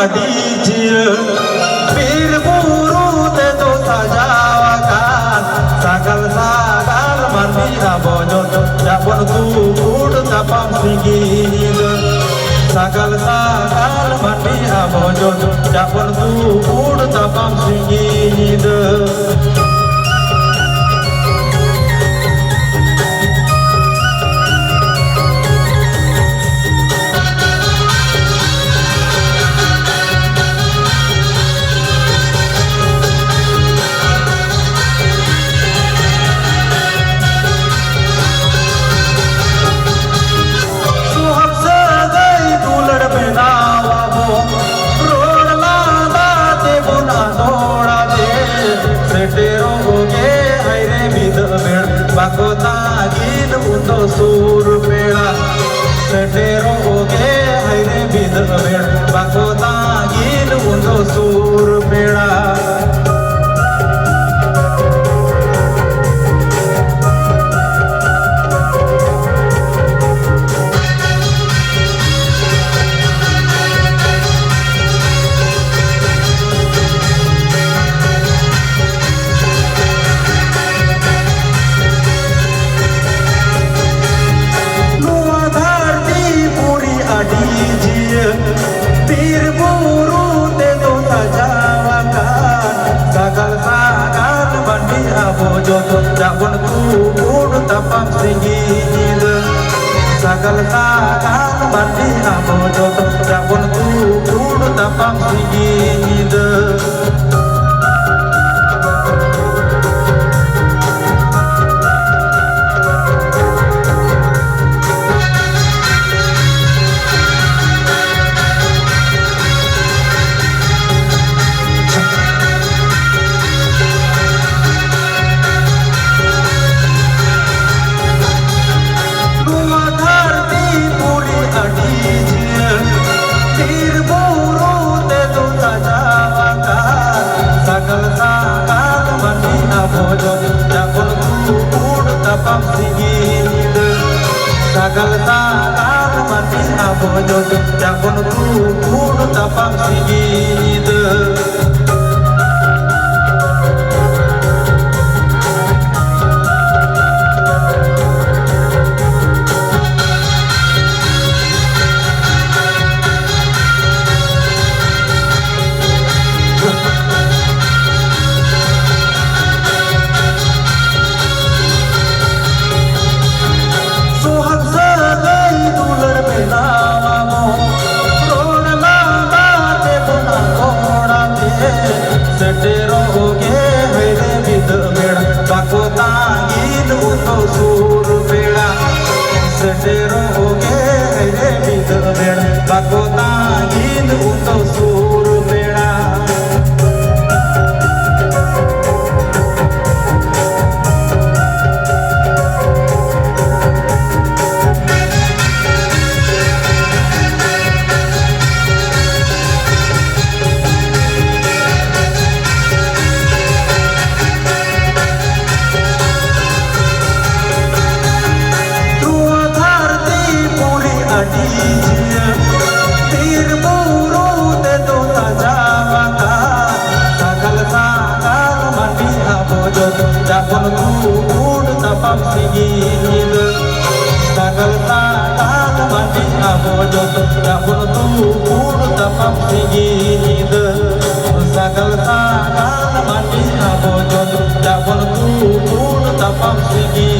adi jia bir buru te do sajawakan sagal sagal mandi abojot japon tu ud tapam singin sagal sagal mandi abojot japon tu ud tapam singin Bakota gin undo sur pela setero oge haire bid bed bakota gin undo sur pela Japon tu ud tapam singin sagal sagal mandi abojot Japon tu ud tapam singin sagal sagal mandi abojot Japon tu ud tapam singin setero oge haire bid bed bakota gin undo sur pela setero oge haire bid bed bakota gin undo sur pela Japon tu ud tapam singin sagal sagal mandi abojot Japon tu ud tapam singin sagal sagal mandi abojot Japon tu ud tapam singin